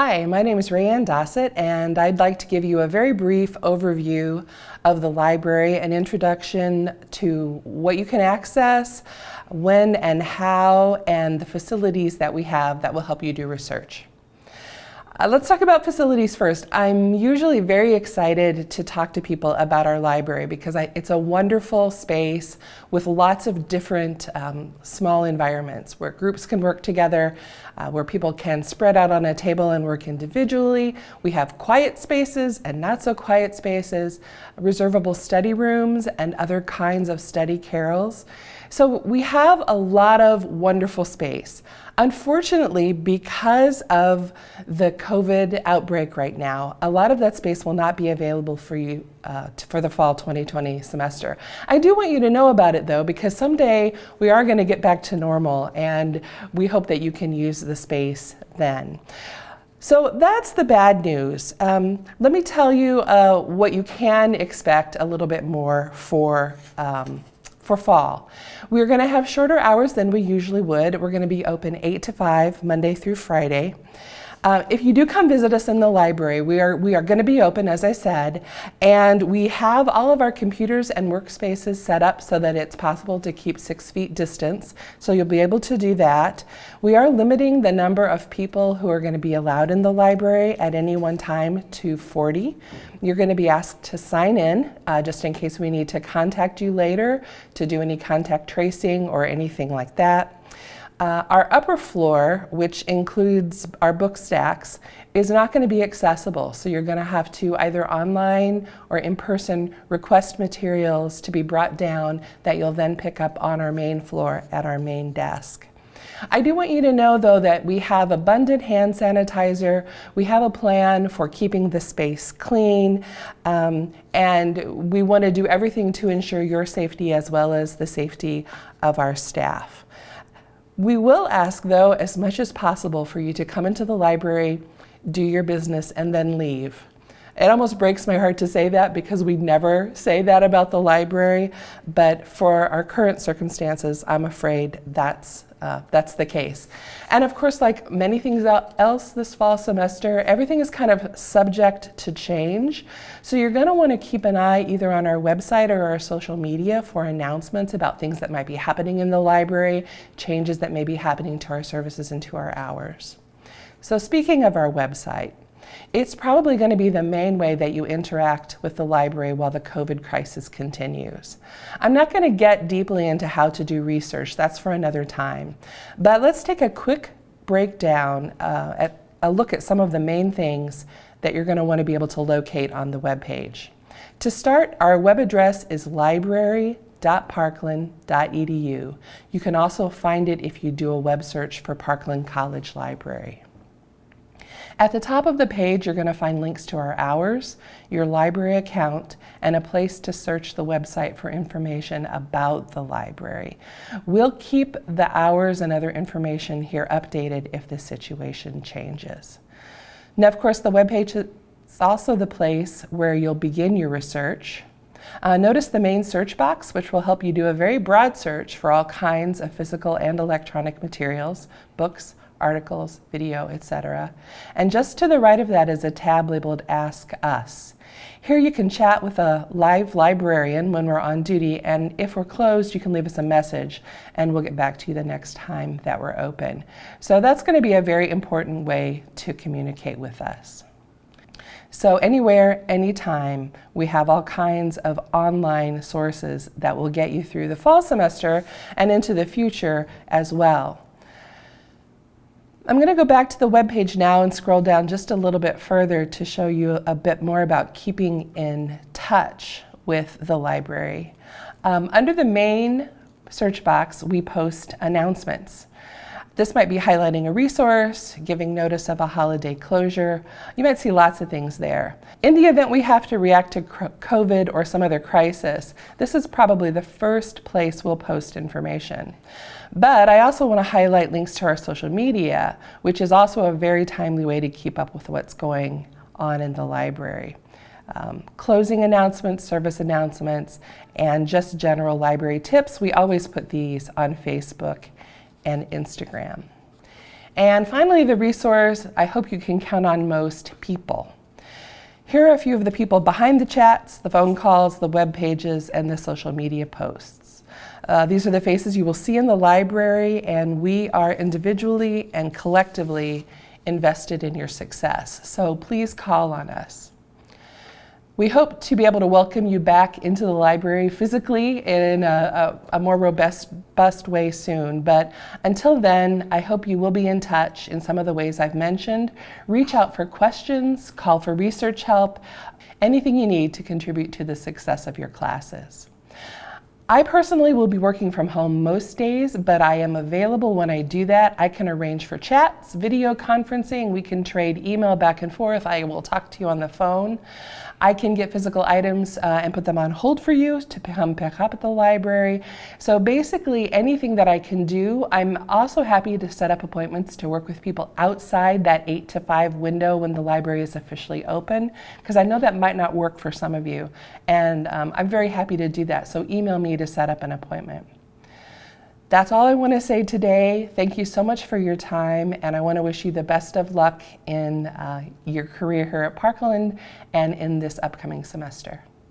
Hi, my name is Rayanne Dossett, and I'd like to give you a very brief overview of the library, an introduction to what you can access, when and how, and the facilities that we have that will help you do research. Let's talk about facilities first. I'm usually very excited to talk to people about our library because it's a wonderful space with lots of different small environments where groups can work together, where people can spread out on a table and work individually. We have quiet spaces and not so quiet spaces, reservable study rooms, and other kinds of study carrels. So we have a lot of wonderful space. Unfortunately, because of the COVID outbreak right now, a lot of that space will not be available for you for the fall 2020 semester. I do want you to know about it though, because someday we are going to get back to normal and we hope that you can use the space then. So that's the bad news. Let me tell you what you can expect a little bit more for fall. We're going to have shorter hours than we usually would. We're going to be open 8 to 5, Monday through Friday. If you do come visit us in the library, we are going to be open, as I said, and we have all of our computers and workspaces set up so that it's possible to keep 6 feet distance, so you'll be able to do that. We are limiting the number of people who are going to be allowed in the library at any one time to 40. You're going to be asked to sign in, just in case we need to contact you later to do any contact tracing or anything like that. Our upper floor, which includes our book stacks, is not going to be accessible. So you're going to have to either online or in person request materials to be brought down that you'll then pick up on our main floor at our main desk. I do want you to know though that we have abundant hand sanitizer. We have a plan for keeping the space clean, and we want to do everything to ensure your safety as well as the safety of our staff. We will ask, though, as much as possible for you to come into the library, do your business, and then leave. It almost breaks my heart to say that because we never say that about the library, but for our current circumstances, I'm afraid that's the case. And of course, like many things else this fall semester, everything is kind of subject to change. So you're going to want to keep an eye either on our website or our social media for announcements about things that might be happening in the library, changes that may be happening to our services and to our hours. So speaking of our website, it's probably going to be the main way that you interact with the library while the COVID crisis continues. I'm not going to get deeply into how to do research, that's for another time. But let's take a quick breakdown, at a look at some of the main things that you're going to want to be able to locate on the web page. To start, our web address is library.parkland.edu. You can also find it if you do a web search for Parkland College Library. At the top of the page, you're going to find links to our hours, your library account, and a place to search the website for information about the library. We'll keep the hours and other information here updated if the situation changes. Now, of course, the webpage is also the place where you'll begin your research. Notice the main search box, which will help you do a very broad search for all kinds of physical and electronic materials, books, articles, video, etc. And just to the right of that is a tab labeled Ask Us. Here you can chat with a live librarian when we're on duty, and if we're closed, you can leave us a message and we'll get back to you the next time that we're open. So that's going to be a very important way to communicate with us. So anywhere, anytime, we have all kinds of online sources that will get you through the fall semester and into the future as well. I'm going to go back to the webpage now and scroll down just a little bit further to show you a bit more about keeping in touch with the library. Under the main search box, we post announcements. This might be highlighting a resource, giving notice of a holiday closure. You might see lots of things there. In the event we have to react to COVID or some other crisis, this is probably the first place we'll post information. But I also want to highlight links to our social media, which is also a very timely way to keep up with what's going on in the library. Closing announcements, service announcements, and just general library tips, we always put these on Facebook and Instagram. And finally, the resource I hope you can count on most: people. Here are a few of the people behind the chats, the phone calls, the web pages, and the social media posts. These are the faces you will see in the library, and we are individually and collectively invested in your success. So please call on us. We hope to be able to welcome you back into the library physically in a more robust way soon. But until then, I hope you will be in touch in some of the ways I've mentioned. Reach out for questions, call for research help, anything you need to contribute to the success of your classes. I personally will be working from home most days, but I am available when I do that. I can arrange for chats, video conferencing, we can trade email back and forth, I will talk to you on the phone. I can get physical items and put them on hold for you to come pick up at the library. So basically anything that I can do. I'm also happy to set up appointments to work with people outside that 8 to 5 window when the library is officially open, because I know that might not work for some of you. And I'm very happy to do that. So email me to set up an appointment. That's all I want to say today. Thank you so much for your time, and I want to wish you the best of luck in your career here at Parkland and in this upcoming semester.